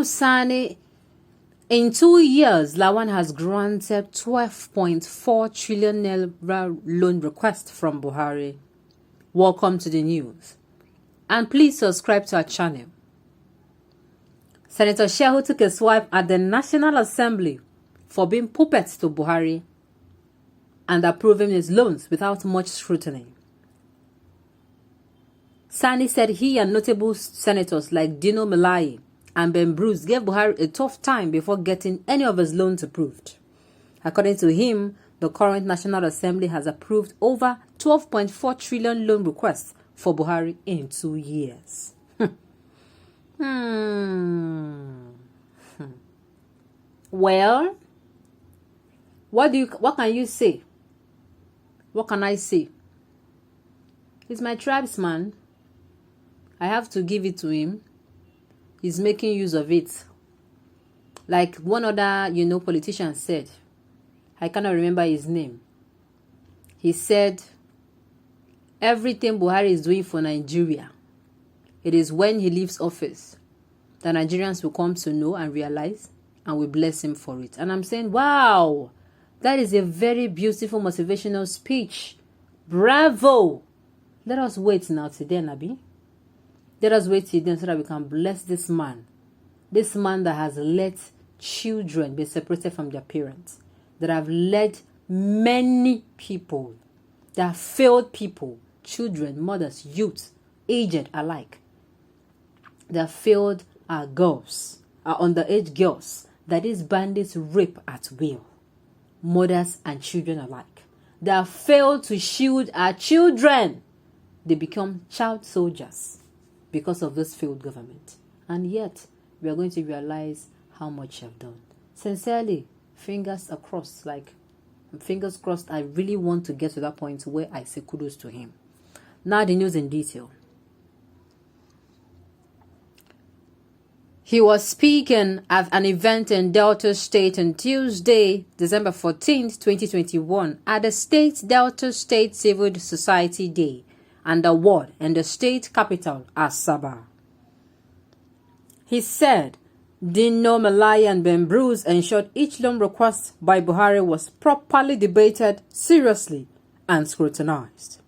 Shehu Sani, in 2 years, Lawan has granted 12.4 trillion naira loan request from Buhari. Welcome to the news. And please subscribe to our channel. Senator Shehu took a swipe at the National Assembly for being puppets to Buhari and approving his loans without much scrutiny. Sani said he and notable senators like Dino Melaye and Ben Bruce gave Buhari a tough time before getting any of his loans approved. According to him, the current National Assembly has approved over 12.4 trillion loan requests for Buhari in 2 years. Well, what can you say? What can I say? He's my tribesman. I have to give it to him. He's making use of it. Like one other, politician said, I cannot remember his name. He said, everything Buhari is doing for Nigeria, it is when he leaves office that Nigerians will come to know and realize and will bless him for it. And I'm saying, wow, that is a very beautiful motivational speech. Bravo. Let us wait now till then, Abi. Let us wait till then so that we can bless this man. This man that has let children be separated from their parents. That have led many people, that have failed people, children, mothers, youth, aged alike. That failed our girls, our underage girls, that these bandits rape at will. Mothers and children alike. They have failed to shield our children. They become child soldiers because of this failed government. And yet, we are going to realize how much you have done. Sincerely, fingers crossed, fingers crossed, I really want to get to that point where I say kudos to him. Now the news in detail. He was speaking at an event in Delta State on Tuesday, December 14th, 2021, at the State Delta State Civil Society Day and Award in the state capital, Asaba. He said, Dino Melaye and Ben Bruce ensured each loan request by Buhari was properly debated seriously and scrutinized.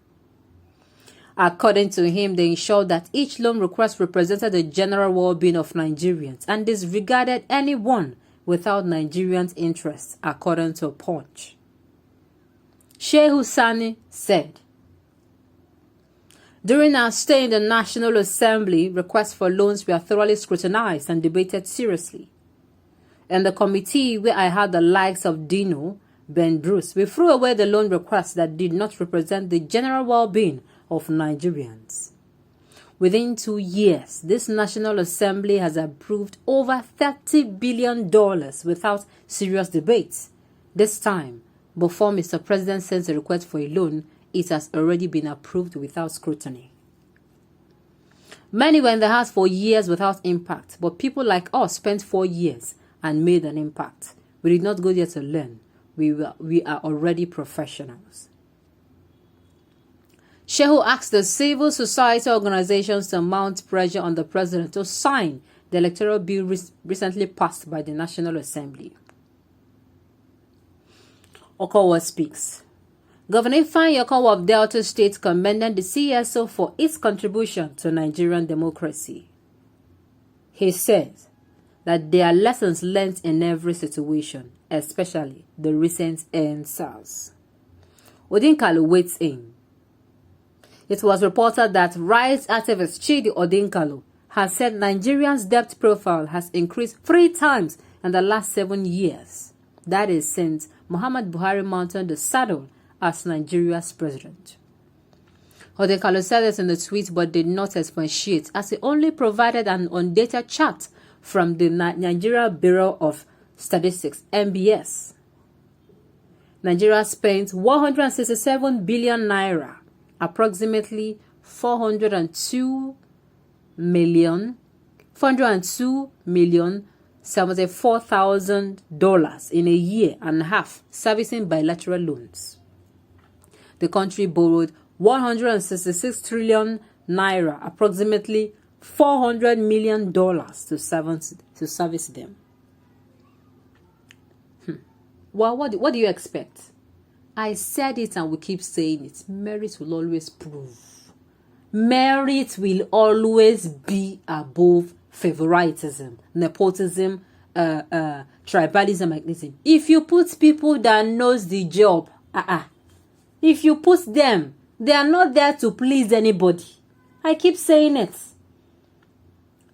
According to him, they ensured that each loan request represented the general well-being of Nigerians and disregarded anyone without Nigerians' interests, according to Punch. Shehu Sani said, during our stay in the National Assembly, requests for loans were thoroughly scrutinized and debated seriously. In the committee where I had the likes of Dino, Ben Bruce, we threw away the loan requests that did not represent the general well-being of Nigerians. Within 2 years, this National Assembly has approved over $30 billion without serious debates. This time, before Mr. President sends a request for a loan, it has already been approved without scrutiny. Many were in the house for years without impact, but people like us spent 4 years and made an impact. We did not go there to learn. We are already professionals. Shehu asked the civil society organizations to mount pressure on the president to sign the electoral bill recently passed by the National Assembly. Okowa speaks. Governor Ifeanyi Okowa of Delta State commended the CSO for its contribution to Nigerian democracy. He says that there are lessons learned in every situation, especially the recent NSAS. Odinkalu waits in. It was reported that rights activist Chidi Odinkalu has said Nigerians' debt profile has increased 3 times in the last 7 years. That is since Muhammad Buhari mounted the saddle as Nigeria's president. Odinkalu said this in the tweet but did not expatiate, as he only provided an undated chart from the Nigeria Bureau of Statistics, NBS. Nigeria spent 167 billion naira, approximately $402,074,000 in a year and a half servicing bilateral loans. The country borrowed 166 trillion naira, approximately $400 million to service them. Well, what do you expect? I said it and we keep saying it. Merit will always prove. Merit will always be above favoritism, nepotism, tribalism, magnetism. If you put people that knows the job, if you put them, they are not there to please anybody. I keep saying it.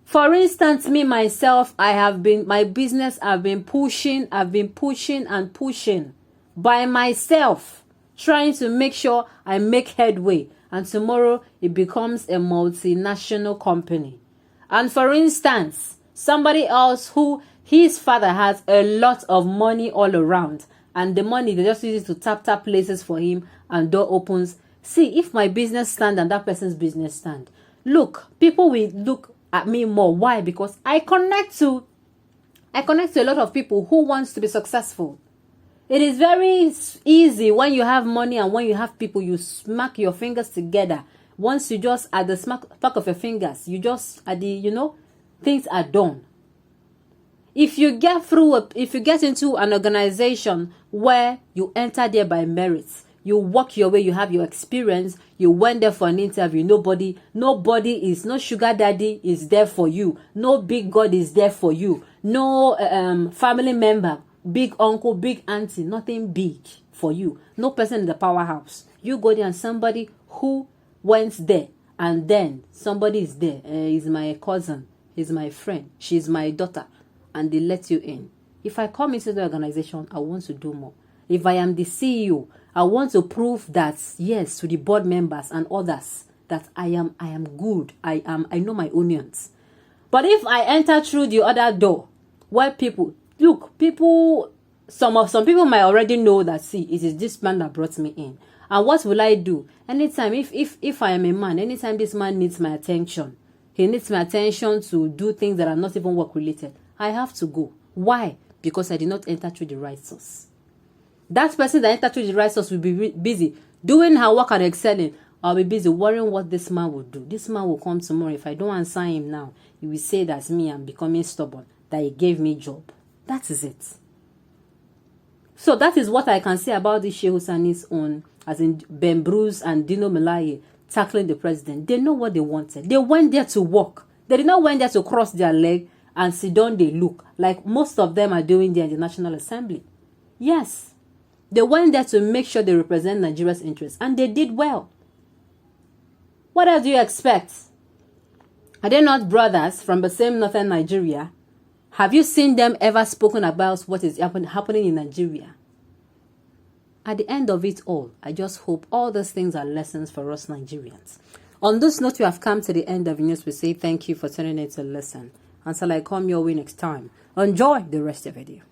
For instance, me myself, my business, I've been pushing and pushing by myself, trying to make sure I make headway, and tomorrow it becomes a multinational company. And for instance, somebody else who his father has a lot of money all around, and the money they just use it to tap places for him, and door opens. See, if my business stand and that person's business stand, look, people will look at me more. Why? Because I connect to a lot of people who wants to be successful. It is very easy when you have money and when you have people, you smack your fingers together. Once you just at the smack of your fingers, you just at the things are done. If you get into an organization where you enter there by merit, you work your way, you have your experience, you went there for an interview, no sugar daddy is there for you, no big God is there for you, no family member, big uncle, big auntie, nothing big for you, no person in the powerhouse. You go there and somebody who went there, and then somebody is there, is my cousin, is my friend, she's my daughter, and they let you in. If I come into the organization, I want to do more. If I am the CEO, I want to prove that, yes, to the board members and others, that I am good. I know my onions. But if I enter through the other door, where some people might already know that, see, it is this man that brought me in. And what will I do? Anytime, if I am a man, anytime this man needs my attention, he needs my attention to do things that are not even work related, I have to go. Why? Because I did not enter through the right source. That person that entered through the right source will be busy doing her work and excelling. I'll be busy worrying what this man will do. This man will come tomorrow. If I don't answer him now, he will say that's me, I'm becoming stubborn, that he gave me job. That is it. So that is what I can say about the Shehu Sani's own, as in Ben Bruce and Dino Melaye tackling the president. They know what they wanted. They went there to work. They did not went there to cross their leg and sit down, they look like most of them are doing there in the National Assembly. Yes. They went there to make sure they represent Nigeria's interests, and they did well. What else do you expect? Are they not brothers from the same northern Nigeria? Have you seen them ever spoken about what is happening in Nigeria? At the end of it all, I just hope all those things are lessons for us Nigerians. On this note, we have come to the end of the news. We say thank you for tuning in to listen. Until I come your way next time, enjoy the rest of the video.